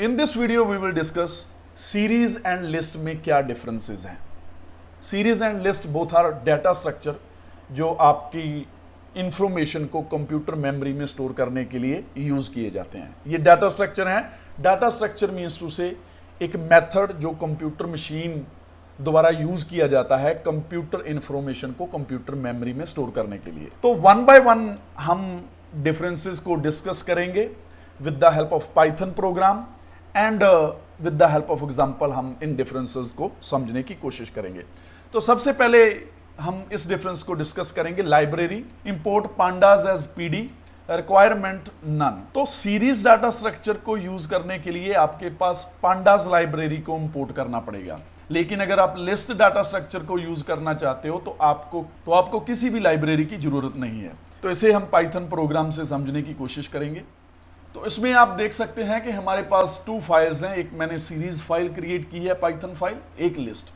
In this video we will discuss series and list में क्या differences हैं। Series and list both are data structure जो आपकी information को कंप्यूटर मेमोरी में स्टोर करने के लिए यूज किए जाते हैं। ये डाटा स्ट्रक्चर हैं। डाटा स्ट्रक्चर मीन्स टू से एक मेथड जो कंप्यूटर मशीन द्वारा यूज किया जाता है कंप्यूटर इंफॉर्मेशन को कंप्यूटर मेमोरी में स्टोर करने के लिए। तो वन बाय वन हम डिफरेंसेस को डिस्कस करेंगे with the help of Python programme and with the help of example हम इन डिफरेंसेस को समझने की कोशिश करेंगे। तो सबसे पहले हम इस डिफरेंस को डिस्कस करेंगे। Library import pandas as PD, requirement none. तो सीरीज डाटा स्ट्रक्चर को यूज करने के लिए आपके पास पांडास लाइब्रेरी को इंपोर्ट करना पड़ेगा, लेकिन अगर आप लिस्ट डाटा स्ट्रक्चर को यूज करना चाहते हो तो आपको किसी भी लाइब्रेरी की जरूरत नहीं है। तो इसे हम पाइथन प्रोग्राम से समझने की कोशिश करेंगे। तो इसमें आप देख सकते हैं कि हमारे पास 2 फाइल्स हैं। एक मैंने सीरीज फाइल क्रिएट की है पाइथन फाइल, एक लिस्ट।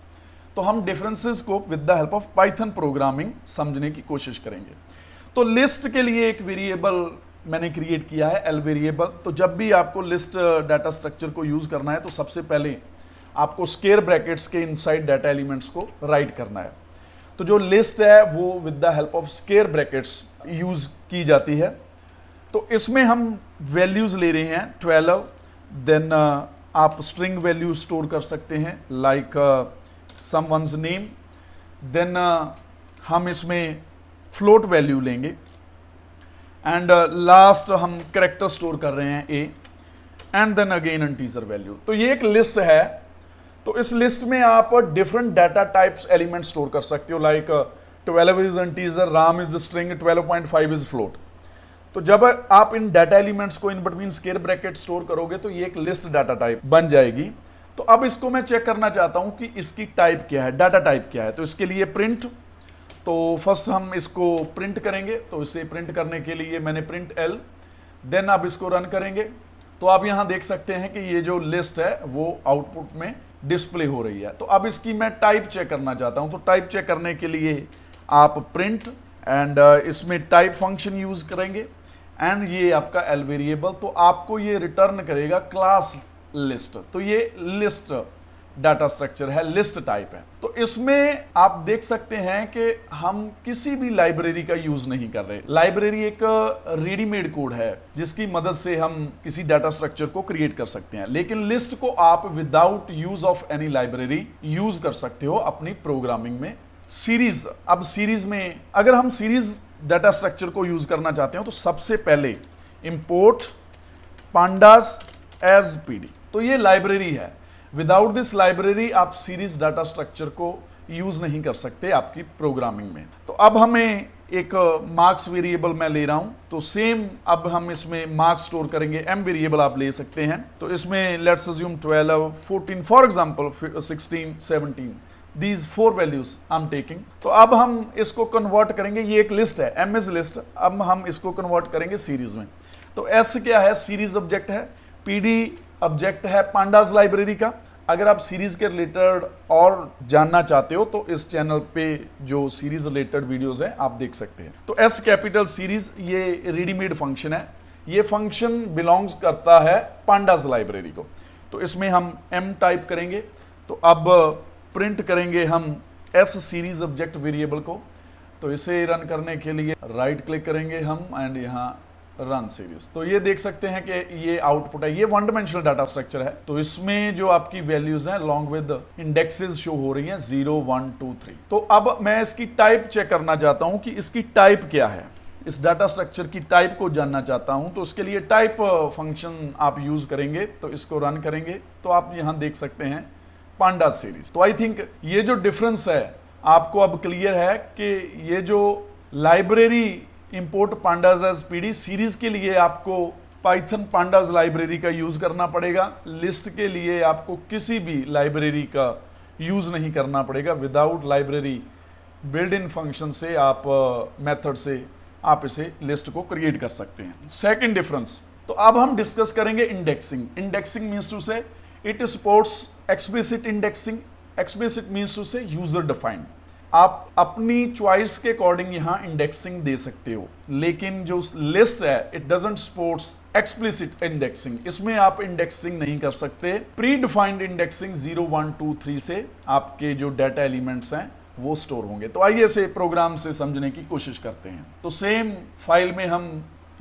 तो हम डिफरेंसेस को with the help of Python programming समझने की कोशिश करेंगे। तो लिस्ट के लिए एक वेरिएबल मैंने क्रिएट किया है, एल वेरिएबल। तो जब भी आपको लिस्ट डाटा स्ट्रक्चर को यूज करना है तो सबसे पहले आपको स्क्वायर ब्रैकेट्स के इनसाइड डाटा एलिमेंट्स को राइट करना है। तो जो लिस्ट है वो with the help of square brackets use की जाती है। तो इसमें हम वैल्यूज ले रहे हैं 12। देन आप स्ट्रिंग वैल्यू स्टोर कर सकते हैं लाइक समवन्स नेम। देन हम इसमें फ्लोट वैल्यू लेंगे एंड लास्ट हम कैरेक्टर स्टोर कर रहे हैं A and then again integer value. तो ये एक लिस्ट है। तो इस लिस्ट में आप different data types element store कर सकते हो like 12 is integer, Ram is string, 12.5 is float. तो जब आप इन डाटा एलिमेंट्स को in between square bracket store करोगे तो ये एक लिस्ट डाटा टाइप बन जाएगी। तो अब इसको मैं चेक करना चाहता हूं कि इसकी टाइप क्या है, डाटा टाइप क्या है। तो इसके लिए प्रिंट, तो फर्स्ट हम इसको प्रिंट करेंगे। तो इसे प्रिंट करने के लिए मैंने प्रिंट एल, देन आप इसको रन करेंगे। तो आप यहां देख सकते हैं कि ये जो लिस्ट है वो आउटपुट में डिस्प्ले हो रही है। तो अब इसकी मैं टाइप चेक करना चाहता हूं। तो टाइप चेक करने के लिए आप प्रिंट एंड इसमें टाइप फंक्शन यूज करेंगे एंड ये आपका एल वेरिएबल। तो आपको ये रिटर्न करेगा क्लास लिस्ट। तो ये लिस्ट डाटा स्ट्रक्चर है, लिस्ट टाइप है। तो इसमें आप देख सकते हैं कि हम किसी भी लाइब्रेरी का यूज नहीं कर रहे। लाइब्रेरी एक रेडीमेड कोड है जिसकी मदद से हम किसी डाटा स्ट्रक्चर को क्रिएट कर सकते हैं, लेकिन लिस्ट को आप without use of any library use कर सकते हो अपनी प्रोग्रामिंग में। सीरीज, अब सीरीज में अगर हम सीरीज डाटा स्ट्रक्चर को यूज करना चाहते हो तो सबसे पहले इंपोर्ट पांडास एज पीडी। तो ये लाइब्रेरी है। विदाउट दिस लाइब्रेरी आप सीरीज डाटा स्ट्रक्चर को यूज नहीं कर सकते आपकी प्रोग्रामिंग में। तो अब हमें एक मार्क्स वेरिएबल मैं ले रहा हूं। तो सेम अब हम इसमें मार्क्स स्टोर करेंगे। एम वेरिएबल आप ले सकते हैं। तो इसमें let's assume 12, 14 for example 16, 17 these 4 values I'm taking। तो अब हम इसको कन्वर्ट करेंगे। ये एक लिस्ट है, M is लिस्ट। अब हम इसको कन्वर्ट करेंगे सीरीज में। तो S क्या है? सीरीज ऑब्जेक्ट है। PD ऑब्जेक्ट है पांडास लाइब्रेरी का। अगर आप सीरीज के रिलेटेड और जानना चाहते हो तो इस चैनल पे जो सीरीज रिलेटेड वीडियोस हैं आप देख सकते हैं। तो S कैपिटल सीरीज ये रेडीमेड फंक्शन है। ये फंक्शन बिलोंग्स करता है पांडास लाइब्रेरी को। तो इसमें हम M टाइप करेंगे। तो अब प्रिंट करेंगे हम एस सीरीज ऑब्जेक्ट वेरिएबल को। तो इसे रन करने के लिए राइट क्लिक करेंगे हम एंड यहाँ रन सीरीज। तो ये देख सकते हैं कि ये आउटपुट है। ये 1 डायमेंशनल डाटा स्ट्रक्चर है। तो इसमें जो आपकी वैल्यूज हैं लॉन्ग विद इंडेक्सेस शो हो रही हैं 0, 1, 2, 3। तो अब मैं इसकी टाइप चेक करना चाहता हूं कि इसकी टाइप क्या है। इस डाटा स्ट्रक्चर की टाइप को जानना चाहता हूं। तो उसके लिए टाइप फंक्शन आप यूज करेंगे। तो इसको रन करेंगे तो आप यहां देख सकते हैं पांडास सीरीज। तो आई थिंक ये जो डिफरेंस है आपको अब क्लियर है कि ये जो library import pandas as PD, series के लिए आपको पाइथन पांडास लाइब्रेरी का यूज करना पड़ेगा। लिस्ट के लिए आपको किसी भी लाइब्रेरी का यूज नहीं करना पड़ेगा। Without library build in function से आप मेथड से आप इसे लिस्ट को क्रिएट कर सकते हैं। सेकंड डिफरेंस, तो अब हम डिस्कस करेंगे indexing. Indexing means to say it supports explicit indexing. Explicit means to say user defined. आप अपनी चॉइस के अकॉर्डिंग यहां इंडेक्सिंग दे सकते हो, लेकिन जो लिस्ट है it doesn't supports explicit indexing, इसमें आप इंडेक्सिंग नहीं कर सकते। प्री डिफाइंड इंडेक्सिंग 0 1 2 3 से आपके जो डाटा एलिमेंट्स हैं वो स्टोर होंगे। तो आइए इसे प्रोग्राम से समझने की कोशिश करते हैं। तो सेम फाइल में हम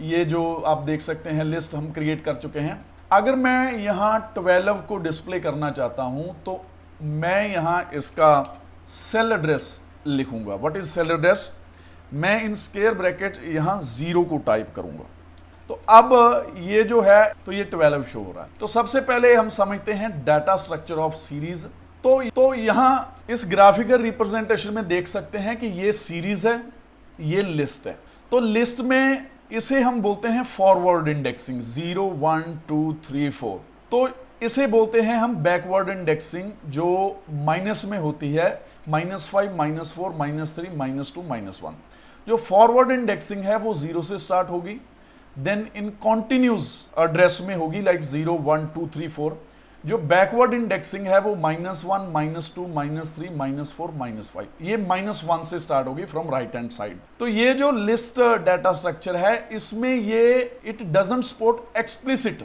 ये जो आप देख सकते हैं लिस्ट हम क्रिएट कर चुके हैं। अगर मैं यहाँ 12 को डिस्प्ले करना चाहता हूं तो मैं यहाँ इसका सेल एड्रेस लिखूंगा। What is cell address? मैं इन स्क्वायर ब्रैकेट यहाँ 0 को टाइप करूंगा। तो अब ये जो है तो ये 12 शो हो रहा है। तो सबसे पहले हम समझते हैं डाटा स्ट्रक्चर ऑफ सीरीज। तो यहां इस ग्राफिकल रिप्रेजेंटेशन में देख सकते हैं कि ये सीरीज है, ये लिस्ट है। तो लिस्ट में इसे हम बोलते हैं फॉरवर्ड इंडेक्सिंग 0 1 2 3 4। तो इसे बोलते हैं हम बैकवर्ड इंडेक्सिंग जो माइनस में होती है, -5 -4 -3 -2 -1। जो फॉरवर्ड इंडेक्सिंग है वो 0 से स्टार्ट होगी, देन इन कॉन्टिन्यूस एड्रेस में होगी लाइक 0 1 2 3 4। जो बैकवर्ड इंडेक्सिंग है वो -1 -2 -3 -4 -5, ये -1 से स्टार्ट होगी फ्रॉम राइट हैंड साइड। तो ये जो लिस्ट डाटा स्ट्रक्चर है इसमें ये it doesn't support explicit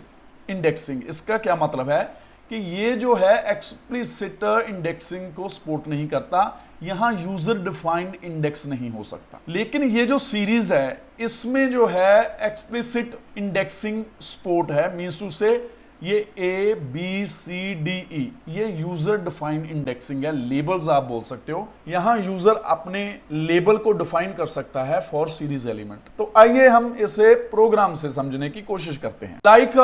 indexing. इसका क्या मतलब है कि ये जो है एक्सप्लिसिट इंडेक्सिंग को सपोर्ट नहीं करता, यहां यूजर डिफाइंड इंडेक्स नहीं हो सकता। लेकिन ये जो सीरीज है इसमें जो है एक्सप्लिसिट इंडेक्सिंग सपोर्ट है, मींस टू से ये A B C D E ये यूजर डिफाइंड इंडेक्सिंग है। लेबल्स आप बोल सकते हो, यहां यूजर अपने लेबल को डिफाइन कर सकता है फॉर सीरीज एलिमेंट। तो आइए हम इसे प्रोग्राम से समझने की कोशिश करते हैं। लाइक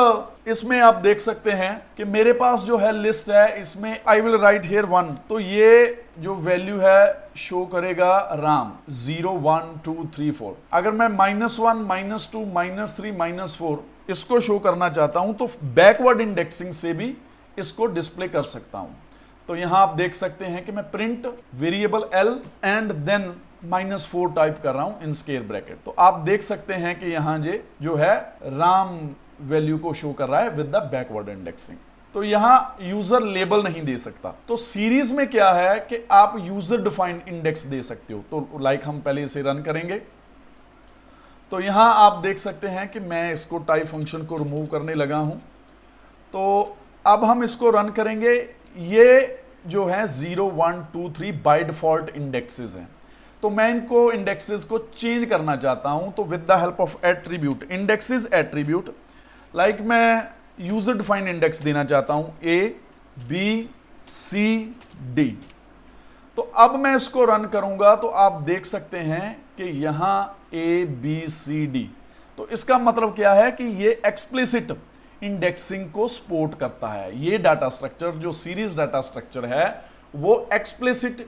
इसमें आप देख सकते हैं कि मेरे पास जो है लिस्ट है, इसमें आई विल राइट हियर 1। तो ये जो वैल्यू है शो करेगा राम 0 1 2 3 4। अगर मैं -1 -2 -3 -4 इसको शो करना चाहता हूं तो बैकवर्ड इंडेक्सिंग से भी इसको डिस्प्ले कर सकता हूं। तो यहां आप देख सकते हैं कि मैं print variable L and then -4 type कर रहा हूं इन स्क्वायर ब्रैकेट। तो आप देख सकते हैं कि यहां जो है राम वैल्यू को शो कर रहा है विद द बैकवर्ड इंडेक्सिंग। तो यहां यूजर लेबल नहीं दे सकता। तो सीरीज में क्या है कि आप यूजर डिफाइंड इंडेक्स दे सकते हो। तो लाइक हम पहले इसे रन करेंगे। तो यहां आप देख सकते हैं कि मैं इसको टाइप फंक्शन को रिमूव करने लगा हूं। तो अब हम इसको रन करेंगे। ये जो है 0 1 2 3 बाय डिफॉल्ट इंडेक्सेस हैं। तो मैं इनको इंडेक्सेस को चेंज करना चाहता हूं। तो with the help of attribute indexes attribute, like मैं यूजर डिफाइंड इंडेक्स देना चाहता हूं A B C D। तो अब मैं इसको रन करूंगा तो आप देख सकते हैं कि यहां A B C D। तो इसका मतलब क्या है कि ये एक्सप्लिसिट इंडेक्सिंग को सपोर्ट करता है। ये डाटा स्ट्रक्चर जो सीरीज डाटा स्ट्रक्चर है वो एक्सप्लिसिट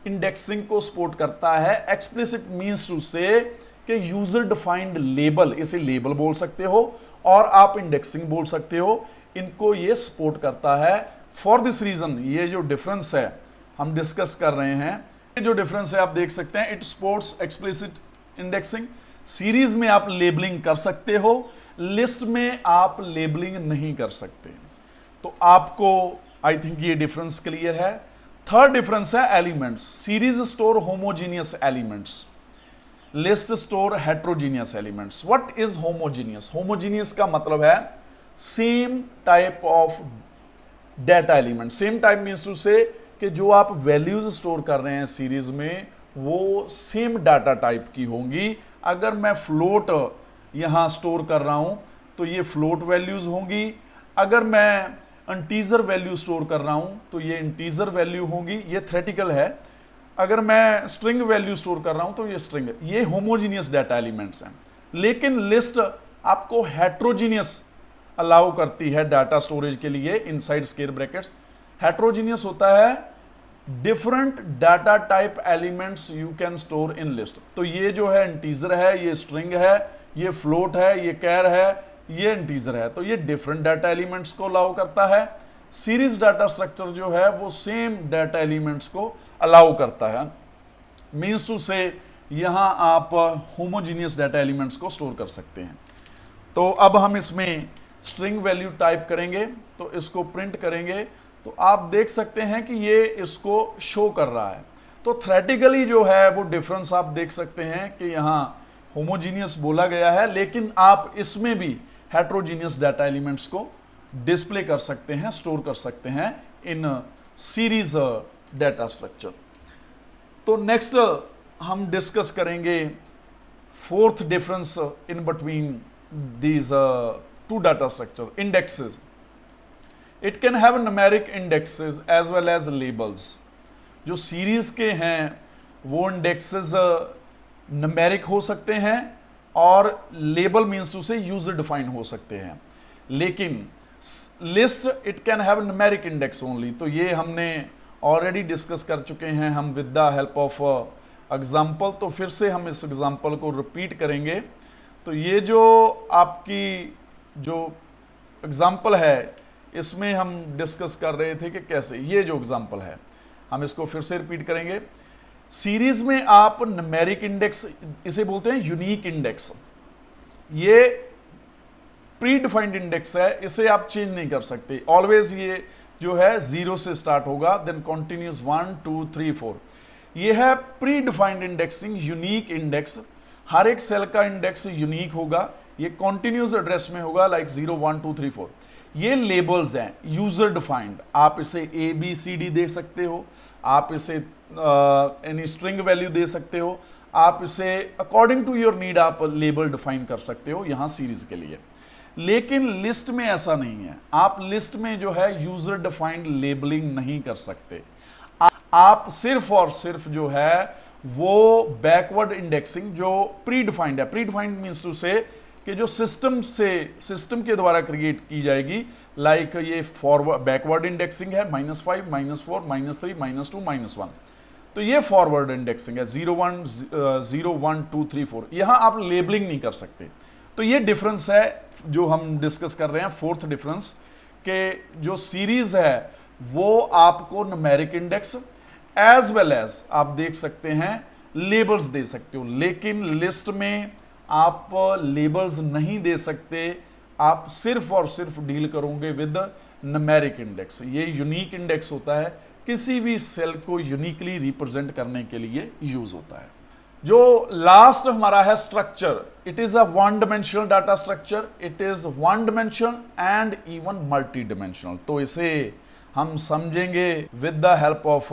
इंडेक्सिंग को सपोर्ट करता है। एक्सप्लिसिट मींस टू से कि यूजर डिफाइंड लेबल, इसे लेबल बोल सकते हो और आप इंडेक्सिंग बोल सकते हो, इनको ये सपोर्ट करता है। फॉर दिस रीजन ये जो डिफरेंस है हम डिस्कस कर रहे हैं, ये जो डिफरेंस है आप देख सकते हैं, it supports explicit indexing. Series में आप लेबलिंग कर सकते हो, लिस्ट में आप लेबलिंग नहीं कर सकते। तो आपको आई थिंक ये डिफरेंस क्लियर है। थर्ड डिफरेंस है elements. Series store homogeneous elements, list store heterogeneous elements. What is homogeneous? Homogeneous का मतलब है same type of data element. Same type means to say कि जो आप वैल्यूज स्टोर कर रहे हैं सीरीज में वो सेम डाटा टाइप की होंगी। अगर मैं फ्लोट यहां स्टोर कर रहा हूं तो ये फ्लोट वैल्यूज होंगी। अगर मैं इंटीजर वैल्यू स्टोर कर रहा हूं तो ये इंटीजर वैल्यू होंगी। ये थ्योरेटिकल है। अगर मैं स्ट्रिंग वैल्यू स्टोर कर रहा हूं तो ये स्ट्रिंग। ये होमोजीनियस डाटा एलिमेंट्स हैं। लेकिन लिस्ट आपको हेट्रोजीनियस अलाउ करती है डाटा स्टोरेज के लिए इनसाइड स्क्वायर ब्रैकेट्स। हेट्रोजीनियस होता है different data type elements you can store in list. तो ये जो है इंटीजर है, ये स्ट्रिंग है, ये फ्लोट है, ये कैर है, ये इंटीजर है। तो ये डिफरेंट डाटा एलिमेंट्स को अलाउ करता है। सीरीज डाटा स्ट्रक्चर जो है वो सेम डाटा एलिमेंट्स को अलाउ करता है। मीन्स टू से यहां आप होमोजीनियस डाटा एलिमेंट्स को स्टोर कर सकते हैं। तो अब हम इसमें स्ट्रिंग वैल्यू टाइप करेंगे, तो इसको प्रिंट करेंगे तो आप देख सकते हैं कि ये इसको शो कर रहा है। तो थ्रेटिकली जो है वो डिफरेंस आप देख सकते हैं कि यहाँ होमोजीनियस बोला गया है, लेकिन आप इसमें भी हेट्रोजीनियस डाटा एलिमेंट्स को डिस्प्ले कर सकते हैं, स्टोर कर सकते हैं इन सीरीज डाटा स्ट्रक्चर। तो नेक्स्ट हम डिस्कस करेंगे fourth difference in between these two data structure, indexes. It can have numeric indexes as well as labels. जो सीरीज के हैं वो इंडेक्सेस न्यूमेरिक हो सकते हैं और label means to say user define हो सकते हैं, लेकिन list it can have numeric index only. तो ये हमने ऑलरेडी डिस्कस कर चुके हैं हम with the help of example. तो फिर से हम इस एग्जाम्पल को रिपीट करेंगे। तो ये जो आपकी जो एग्जाम्पल है इसमें हम डिस्कस कर रहे थे कि कैसे, ये जो एग्जाम्पल है हम इसको फिर से रिपीट करेंगे। सीरीज में आप न्यूमेरिक इंडेक्स, इसे बोलते हैं यूनिक इंडेक्स, ये प्री डिफाइंड इंडेक्स है, इसे आप चेंज नहीं कर सकते। ऑलवेज ये जो है 0 से स्टार्ट होगा, देन कंटिन्यूस 1 2 3 4। ये है predefined indexing, unique index. हर एक सेल का इंडेक्स यूनिक होगा, ये कॉन्टिन्यूस एड्रेस में होगा, लाइक 0 1 2 3 4। ये लेबल्स हैं यूजर डिफाइंड, आप इसे ABCD दे सकते हो, आप इसे एनी स्ट्रिंग वैल्यू दे सकते हो, आप इसे अकॉर्डिंग टू योर नीड आप लेबल डिफाइन कर सकते हो यहां सीरीज के लिए। लेकिन लिस्ट में ऐसा नहीं है, आप लिस्ट में जो है यूजर डिफाइंड लेबलिंग नहीं कर सकते। आप सिर्फ और सिर्फ जो है वो बैकवर्ड इंडेक्सिंग जो प्री डिफाइंड है, pre defined means to say कि जो सिस्टम के द्वारा क्रिएट की जाएगी, लाइक ये फॉरवर्ड बैकवर्ड इंडेक्सिंग है, -5 -4 -3 -2 -1। तो ये फॉरवर्ड इंडेक्सिंग है, 0 1 2 3 4। यहां आप लेबलिंग नहीं कर सकते। तो ये डिफरेंस है जो हम डिस्कस कर रहे हैं, फोर्थ डिफरेंस, कि जो सीरीज है वो आपको numeric index as well as आप देख सकते हैं लेबल्स दे सकते हो, लेकिन लिस्ट में आप लेबल्स नहीं दे सकते। आप सिर्फ और सिर्फ डील करोगे विद न्यूमेरिक इंडेक्स। ये यूनिक इंडेक्स होता है, किसी भी सेल को यूनिकली रिप्रेजेंट करने के लिए यूज होता है। जो लास्ट हमारा है structure, it is a one dimensional data structure, it is one dimensional and even multi dimensional. तो इसे हम समझेंगे with the help of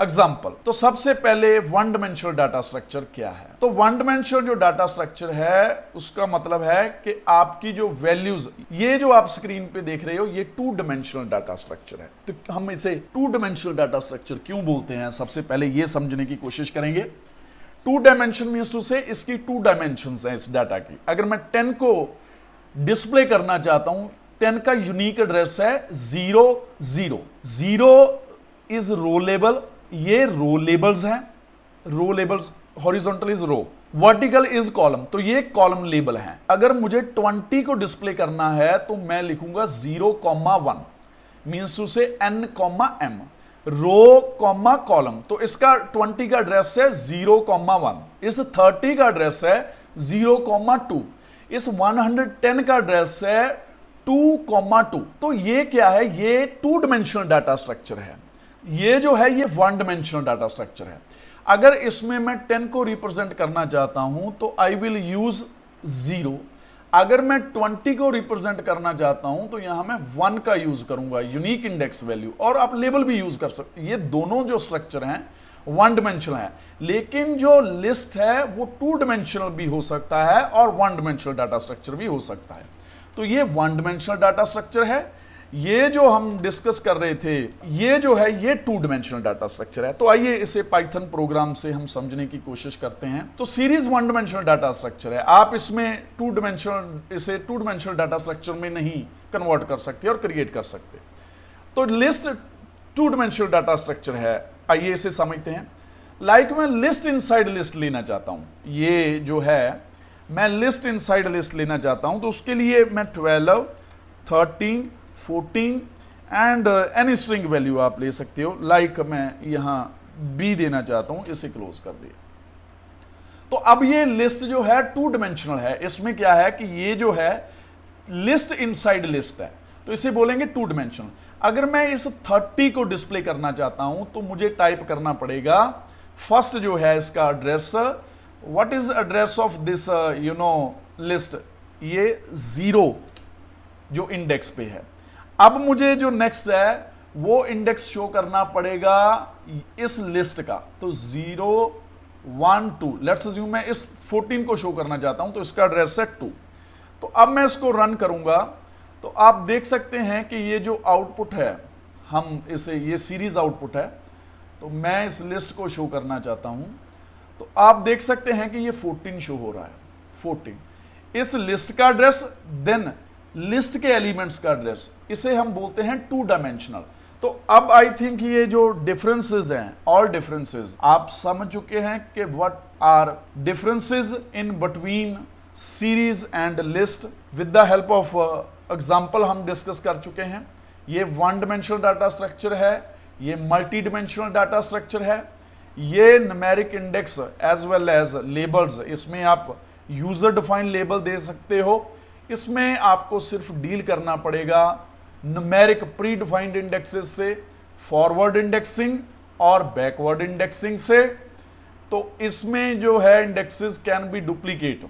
example. तो सबसे पहले वन डिमेंशनल डाटा स्ट्रक्चर क्या है? तो वन डिमेंशनल जो डाटा स्ट्रक्चर है उसका मतलब है कि आपकी जो वैल्यूज, ये जो आप स्क्रीन पे देख रहे हो, ये टू डिमेंशनल डाटा स्ट्रक्चर है। तो हम इसे टू डिमेंशनल डाटा स्ट्रक्चर क्यों बोलते हैं, सबसे पहले ये समझने की कोशिश करेंगे। टू डायमेंशन मीन्स टू से इसकी टू डायमेंशंस हैं इस डाटा की। अगर मैं 10 को डिस्प्ले करना चाहता हूं, 10 का यूनिक एड्रेस है 0 0 0 इज रो लेबल, ये रो लेबल्स हैं, row labels, horizontal is row, vertical is column, तो ये कॉलम लेबल हैं। अगर मुझे 20 को डिस्प्ले करना है तो मैं लिखूंगा 0,1 मीन्स टू से n,m, रो कॉमा कॉलम। तो इसका 20 का एड्रेस है 0,1, इस 30 का एड्रेस है 0,2, इस 110 का एड्रेस है 2,2। तो ये क्या है? ये टू डिमेंशनल डाटा स्ट्रक्चर है। ये जो है ये वन डिमेंशनल डाटा स्ट्रक्चर है। अगर इसमें मैं 10 को रिप्रेजेंट करना चाहता हूं तो आई विल यूज 0। अगर मैं 20 को रिप्रेजेंट करना चाहता हूं तो यहां मैं 1 का यूज करूंगा, यूनिक इंडेक्स वैल्यू, और आप लेबल भी यूज कर सकते। ये दोनों जो स्ट्रक्चर हैं वन डिमेंशनल है, लेकिन जो लिस्ट है वो टू डिमेंशनल भी हो सकता है और वन डिमेंशनल डाटा स्ट्रक्चर भी हो सकता है। तो ये वन डिमेंशनल डाटा स्ट्रक्चर है। ये जो हम डिस्कस कर रहे थे ये जो है ये टू डिमेंशनल डाटा स्ट्रक्चर है। तो आइए इसे पाइथन प्रोग्राम से हम समझने की कोशिश करते हैं। तो series one dimensional data structure है, आप इसमें इसे टू डिमेंशनल डाटा स्ट्रक्चर में नहीं कन्वर्ट कर सकते और क्रिएट कर सकते। तो list two dimensional data structure है, आइए इसे समझते हैं। लाइक मैं लिस्ट इनसाइड लिस्ट लेना चाहता हूं, ये जो है मैं लिस्ट इनसाइड लिस्ट लेना चाहता हूं, तो उसके लिए मैं 12 13 14 एंड एनी स्ट्रिंग वैल्यू आप ले सकते हो। लाइक मैं यहां B देना चाहता हूं, इसे क्लोज कर दिया। तो अब ये लिस्ट जो है टू डिमेंशनल है। इसमें क्या है कि ये जो है लिस्ट इनसाइड लिस्ट है। तो इसे बोलेंगे टू डायमेंशनल। अगर मैं इस 30 को डिस्प्ले करना चाहता हूं तो मुझे टाइप करना पड़ेगा, फर्स्ट जो है इसका address, what is address of this list, ये 0 जो इंडेक्स पे है। अब मुझे जो नेक्स्ट है वो इंडेक्स शो करना पड़ेगा इस लिस्ट का, तो 0 1 2, लेट्स अज्यूम मैं इस 14 को शो करना चाहता हूं तो इसका एड्रेस है 2। तो अब मैं इसको रन करूंगा तो आप देख सकते हैं कि ये जो आउटपुट है, हम इसे, ये सीरीज आउटपुट है, तो मैं इस लिस्ट को शो करना चाहता हूं तो आप देख सकते हैं कि ये 14 शो हो रहा है, 14 इस लिस्ट का एड्रेस, देन लिस्ट के एलिमेंट्स का एड्रेस, इसे हम बोलते हैं टू डायमेंशनल। तो अब आई थिंक ये जो डिफरेंसेस हैं, ऑल डिफरेंसेस आप समझ चुके हैं कि what are differences in between series and list. With the help of example हम डिस्कस कर चुके हैं। ये वन डायमेंशनल डाटा स्ट्रक्चर है, ये मल्टी डायमेंशनल डाटा स्ट्रक्चर है, ये numeric index as well as labels, इसमें आप यूजर डिफाइंड लेबल दे सकते हो। इसमें आपको सिर्फ डील करना पड़ेगा न्यूमेरिक प्री डिफाइंड इंडेक्सेस से, फॉरवर्ड इंडेक्सिंग और बैकवर्ड इंडेक्सिंग से। तो इसमें जो है इंडेक्सेस कैन बी डुप्लीकेट,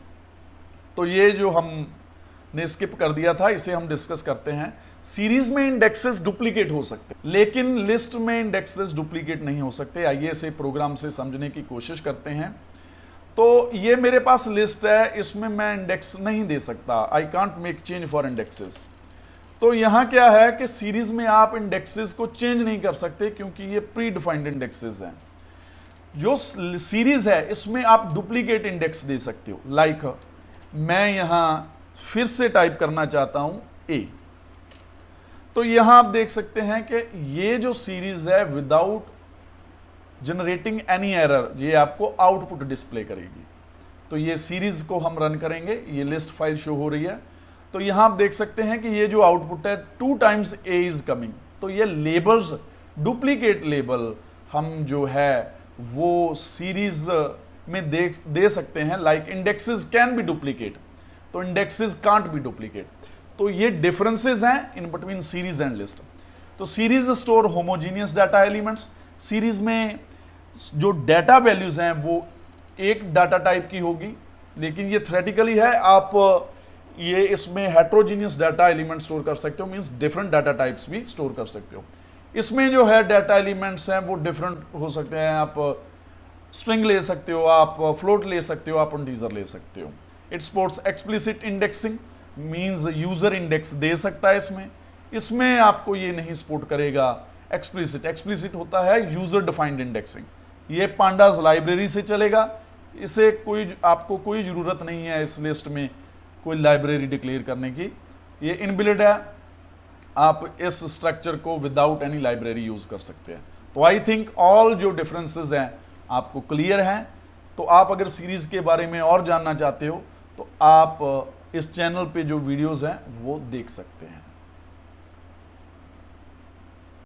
तो ये जो हमने स्किप कर दिया था इसे हम डिस्कस करते हैं। सीरीज में इंडेक्सेस डुप्लीकेट हो सकते लेकिन लिस्ट में इंडेक्सेस डुप्लीकेट नहीं हो सकते। आइए इसे प्रोग्राम से समझने की कोशिश करते हैं। तो ये मेरे पास लिस्ट है, इसमें मैं इंडेक्स नहीं दे सकता, I can't make change for indexes. तो यहां क्या है कि सीरीज में आप इंडेक्सेस को चेंज नहीं कर सकते क्योंकि ये प्री डिफाइंड इंडेक्सेस हैं। जो सीरीज है इसमें आप डुप्लीकेट इंडेक्स दे सकते हो। लाइक मैं यहां फिर से टाइप करना चाहता हूं ए, तो यहां आप देख सकते हैं कि ये जो सीरीज है विदाउट जनरेटिंग एनी एरर ये आपको आउटपुट डिस्प्ले करेगी। तो ये सीरीज को हम रन करेंगे, ये लिस्ट फाइल शो हो रही है। तो यहां आप देख सकते हैं कि ये जो आउटपुट है 2 टाइम्स ए इज कमिंग। तो ये लेबल्स, डुप्लीकेट लेबल हम जो है वो सीरीज में दे सकते हैं। Like indexes can be duplicate, तो इंडेक्सेस कांट बी डुप्लीकेट। तो ये डिफरेंसेस हैं in between series and list. तो series store homogeneous data elements, series में जो डाटा वैल्यूज हैं वो एक डाटा टाइप की होगी, लेकिन ये थ्योरेटिकली है, आप ये इसमें हेट्रोजीनियस डाटा एलिमेंट स्टोर कर सकते हो, मींस डिफरेंट डाटा टाइप्स भी स्टोर कर सकते हो। इसमें जो है डाटा एलिमेंट्स हैं वो डिफरेंट हो सकते हैं, आप स्ट्रिंग ले सकते हो, आप फ्लोट ले सकते हो, आप इंटीजर ले सकते हो। It supports explicit indexing, means user index दे सकता है इसमें आपको ये नहीं सपोर्ट करेगा एक्सप्लिसिट। एक्सप्लिसिट होता है यूजर डिफाइंड इंडेक्सिंग, ये पांडास लाइब्रेरी से चलेगा। इसे आपको कोई जरूरत नहीं है इस लिस्ट में कोई लाइब्रेरी डिक्लेयर करने की, ये इनबिल्ट है, आप इस स्ट्रक्चर को विदाउट एनी लाइब्रेरी यूज कर सकते हैं। तो आई थिंक ऑल जो डिफरेंसेस हैं आपको क्लियर हैं। तो आप अगर सीरीज के बारे में और जानना चाहते हो तो आप इस चैनल पे जो वीडियोस हैं वो देख सकते हैं।